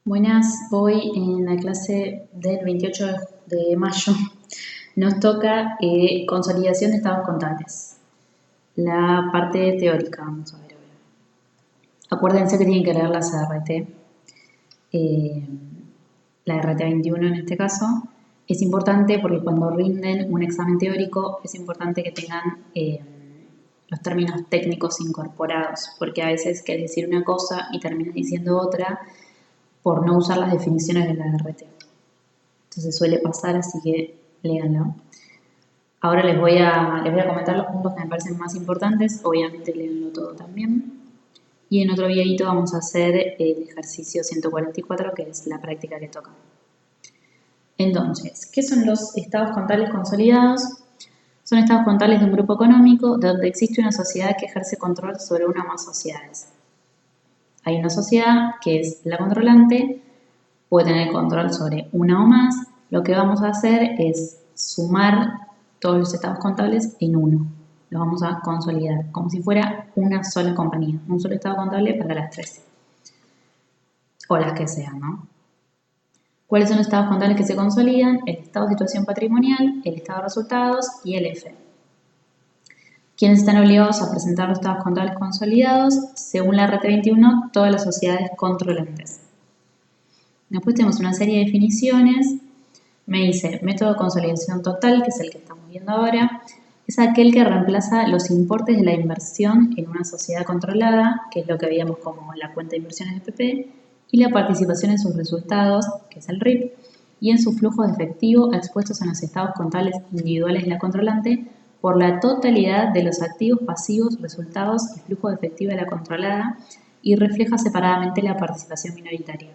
Buenas, hoy en la clase del 28 de mayo nos toca consolidación de estados contables, la parte teórica, vamos a ver ahora. Acuérdense que tienen que leer las ART, la RT 21 en este caso. Es importante porque cuando rinden un examen teórico es importante que tengan los términos técnicos incorporados, porque a veces querés decir una cosa y terminas diciendo otra por no usar las definiciones de la RT. Entonces suele pasar, así que léanlo. Ahora les voy a comentar los puntos que me parecen más importantes, obviamente léanlo todo también. Y en otro videito vamos a hacer el ejercicio 144, que es la práctica que toca. Entonces, ¿qué son los estados contables consolidados? Son estados contables de un grupo económico donde existe una sociedad que ejerce control sobre una o más sociedades. Hay una sociedad que es la controlante, puede tener control sobre una o más. Lo que vamos a hacer es sumar todos los estados contables en uno. Los vamos a consolidar, como si fuera una sola compañía, un solo estado contable para las tres, o las que sean, ¿no? ¿Cuáles son los estados contables que se consolidan? El estado de situación patrimonial, el estado de resultados y el F. ¿Quiénes están obligados a presentar los estados contables consolidados? Según la RT 21, todas las sociedades controlantes. Después tenemos una serie de definiciones. Me dice, método de consolidación total, que es el que estamos viendo ahora, es aquel que reemplaza los importes de la inversión en una sociedad controlada, que es lo que veíamos como la cuenta de inversiones de PP, y la participación en sus resultados, que es el RIP, y en sus flujos de efectivo expuestos en los estados contables individuales de la controlante por la totalidad de los activos, pasivos, resultados y flujo de efectivo de la controlada, y refleja separadamente la participación minoritaria.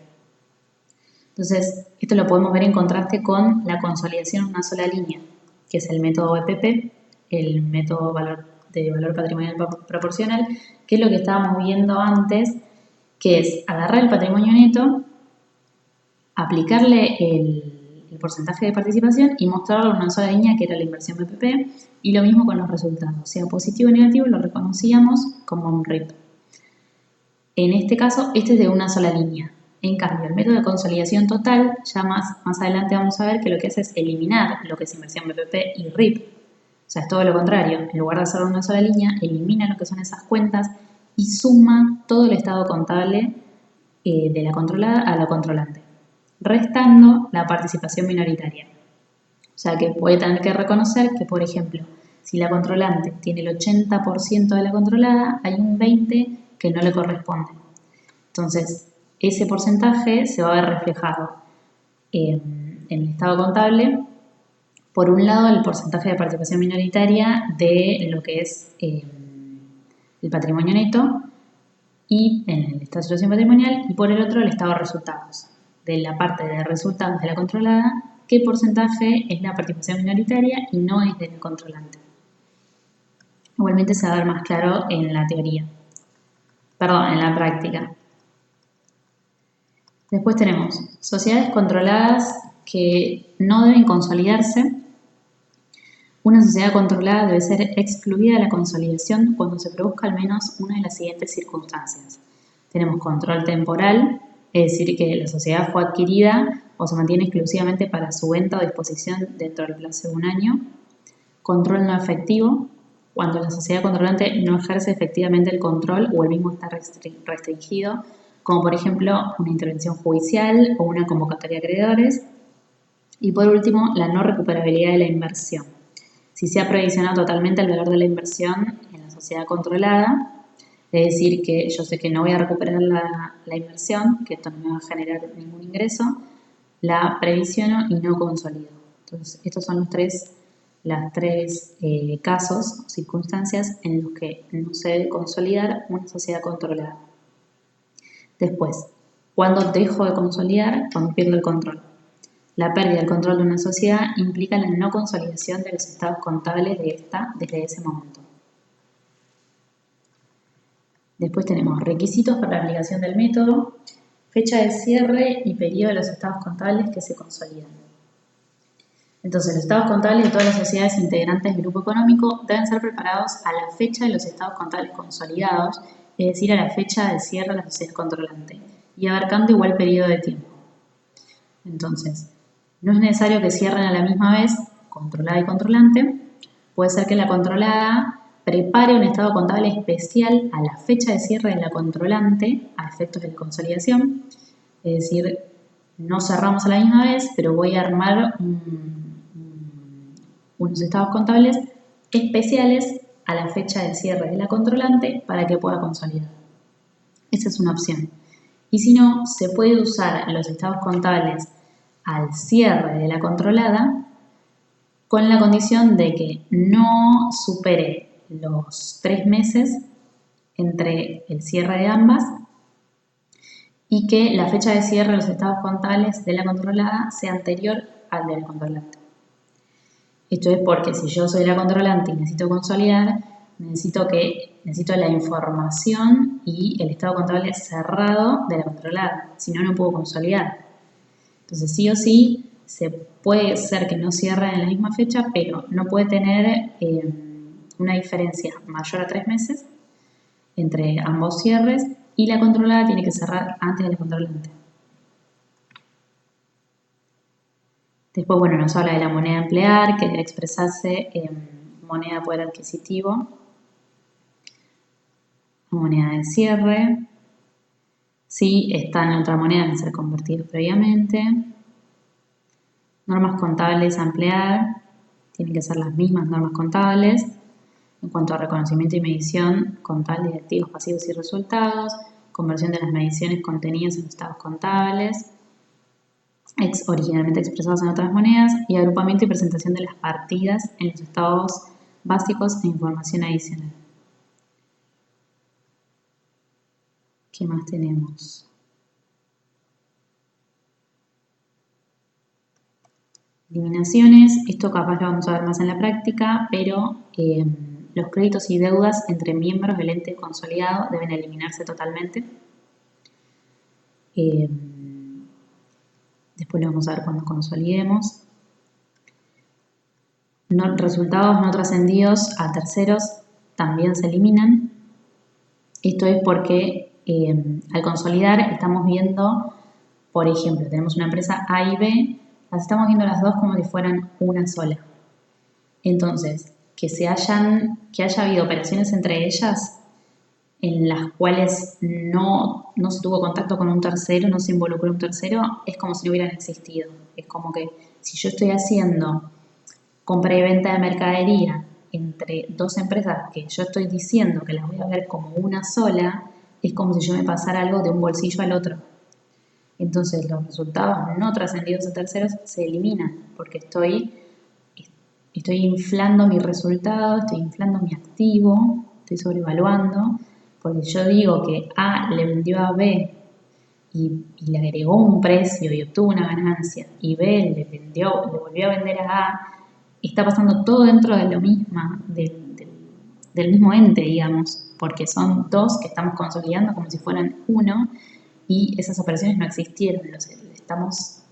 Entonces, esto lo podemos ver en contraste con la consolidación en una sola línea, que es el método EPP, el método de valor patrimonial proporcional, que es lo que estábamos viendo antes, que es agarrar el patrimonio neto, aplicarle el porcentaje de participación y mostrarlo en una sola línea, que era la inversión PPP, y lo mismo con los resultados, sea positivo o negativo, lo reconocíamos como un RIP. En este caso, este es de una sola línea. En cambio, el método de consolidación total, ya más adelante vamos a ver que lo que hace es eliminar lo que es inversión BPP y RIP. O sea, es todo lo contrario. En lugar de hacerlo en una sola línea, elimina lo que son esas cuentas y suma todo el estado contable de la controlada a la controlante, restando la participación minoritaria. O sea, que puede tener que reconocer que, por ejemplo, si la controlante tiene el 80% de la controlada, hay un 20% que no le corresponde. Entonces, ese porcentaje se va a ver reflejado en el estado contable. Por un lado, el porcentaje de participación minoritaria de lo que es el patrimonio neto y en el estado de situación patrimonial, y por el otro, el estado de resultados. De la parte de resultados de la controlada, qué porcentaje es la participación minoritaria y no es del controlante. Igualmente se va a ver más claro en la teoría. Perdón, en la práctica. Después tenemos sociedades controladas que no deben consolidarse. Una sociedad controlada debe ser excluida de la consolidación cuando se produzca al menos una de las siguientes circunstancias. Tenemos control temporal, es decir, que la sociedad fue adquirida o se mantiene exclusivamente para su venta o disposición dentro del plazo de un año. Control no efectivo, cuando la sociedad controlante no ejerce efectivamente el control o el mismo está restringido, como por ejemplo una intervención judicial o una convocatoria de acreedores. Y por último, la no recuperabilidad de la inversión. Si se ha provisionado totalmente el valor de la inversión en la sociedad controlada, es decir, que yo sé que no voy a recuperar la inversión, que esto no me va a generar ningún ingreso, la previsiono y no consolido. Entonces, estos son los tres casos o circunstancias en los que no se debe consolidar una sociedad controlada. Después, ¿cuándo dejo de consolidar? Cuando pierdo el control. La pérdida del control de una sociedad implica la no consolidación de los estados contables de esta desde ese momento. Después tenemos requisitos para la aplicación del método, fecha de cierre y periodo de los estados contables que se consolidan. Entonces, los estados contables de todas las sociedades integrantes del grupo económico deben ser preparados a la fecha de los estados contables consolidados, es decir, a la fecha de cierre de la sociedad controlante. y abarcando igual periodo de tiempo. Entonces, no es necesario que cierren a la misma vez controlada y controlante. Puede ser que la controlada prepare un estado contable especial a la fecha de cierre de la controlante a efectos de la consolidación. Es decir, no cerramos a la misma vez, pero voy a armar unos estados contables especiales a la fecha de cierre de la controlante para que pueda consolidar. Esa es una opción. Y si no, se puede usar los estados contables al cierre de la controlada con la condición de que no supere los 3 meses entre el cierre de ambas y que la fecha de cierre de los estados contables de la controlada sea anterior al de la controlante. Esto es porque si yo soy la controlante y necesito consolidar, necesito la información y el estado contable cerrado de la controlada, si no, no puedo consolidar. Entonces, sí o sí, se puede ser que no cierren en la misma fecha, pero no puede tener una diferencia mayor a 3 meses entre ambos cierres y la controlada tiene que cerrar antes de la controlante. Después, bueno, nos habla de la moneda a emplear, que debe expresarse en moneda de poder adquisitivo, moneda de cierre, si está en otra moneda deben ser convertidos previamente. Normas contables a emplear, tienen que ser las mismas normas contables. En cuanto a reconocimiento y medición contable de activos, pasivos y resultados, conversión de las mediciones contenidas en estados contables, originalmente expresados en otras monedas, y agrupamiento y presentación de las partidas en los estados básicos e información adicional. ¿Qué más tenemos? Eliminaciones, esto capaz lo vamos a ver más en la práctica, pero los créditos y deudas entre miembros del ente consolidado deben eliminarse totalmente. Después lo vamos a ver cuando consolidemos. Resultados no trascendidos a terceros también se eliminan. Esto es porque al consolidar estamos viendo, por ejemplo, tenemos una empresa A y B, las estamos viendo las dos como si fueran una sola. Entonces, que haya habido operaciones entre ellas en las cuales no se tuvo contacto con un tercero, no se involucró un tercero, es como si no hubieran existido. Es como que si yo estoy haciendo compra y venta de mercadería entre dos empresas que yo estoy diciendo que las voy a ver como una sola, es como si yo me pasara algo de un bolsillo al otro. Entonces los resultados no trascendidos a terceros se eliminan porque estoy inflando mi resultado, estoy inflando mi activo, estoy sobrevaluando, porque yo digo que A le vendió a B y le agregó un precio y obtuvo una ganancia, y B le volvió a vender a A, está pasando todo dentro de lo mismo, del mismo ente, digamos, porque son dos que estamos consolidando como si fueran uno, y esas operaciones no existieron, estamos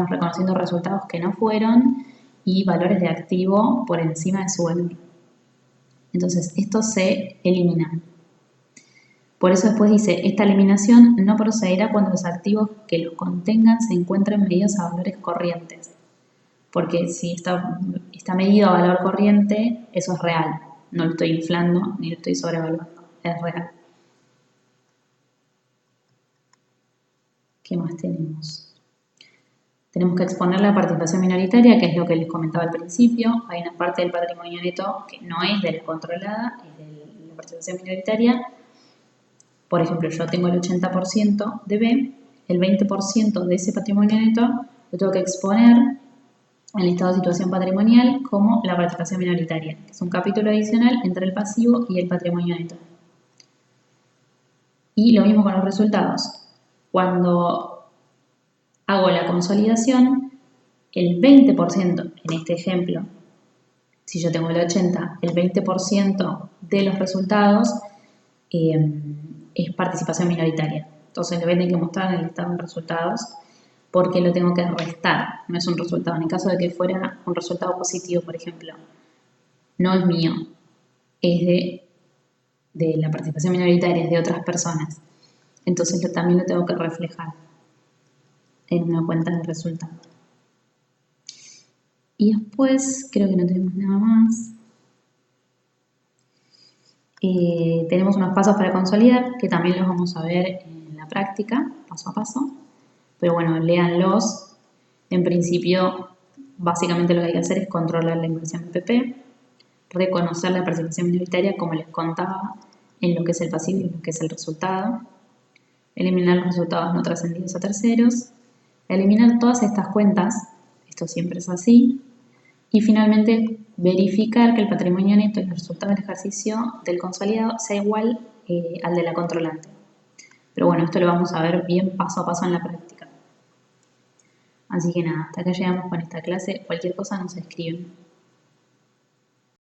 reconociendo resultados que no fueron y valores de activo por encima de su valor. Entonces, estos se eliminan. Por eso después dice, esta eliminación no procederá cuando los activos que los contengan se encuentren medidos a valores corrientes. Porque si está medido a valor corriente, eso es real. No lo estoy inflando ni lo estoy sobrevaluando. Es real. ¿Qué más tenemos? Tenemos que exponer la participación minoritaria, que es lo que les comentaba al principio. Hay una parte del patrimonio neto que no es de la controlada, es de la participación minoritaria. Por ejemplo, yo tengo el 80% de B, el 20% de ese patrimonio neto lo tengo que exponer en el estado de situación patrimonial como la participación minoritaria, que es un capítulo adicional entre el pasivo y el patrimonio neto. Y lo mismo con los resultados. Cuando hago la consolidación, el 20%, en este ejemplo, si yo tengo el 80%, el 20% de los resultados es participación minoritaria. Entonces lo voy a tener que mostrar en el estado de resultados porque lo tengo que restar, no es un resultado. En el caso de que fuera un resultado positivo, por ejemplo, no es mío, es de la participación minoritaria, es de otras personas. entonces también lo tengo que reflejar en una cuenta de resultado. Y después creo que no tenemos nada más. Tenemos unos pasos para consolidar, que también los vamos a ver en la práctica, paso a paso. Pero bueno, léanlos. En principio, básicamente lo que hay que hacer es controlar la inversión PPP, reconocer la participación minoritaria, como les contaba, en lo que es el pasivo y en lo que es el resultado, eliminar los resultados no trascendidos a terceros, eliminar todas estas cuentas, esto siempre es así, y finalmente verificar que el patrimonio neto y el resultado del ejercicio del consolidado sea igual al de la controlante. Pero bueno, esto lo vamos a ver bien paso a paso en la práctica. Así que nada, hasta acá llegamos con esta clase. Cualquier cosa nos escriben.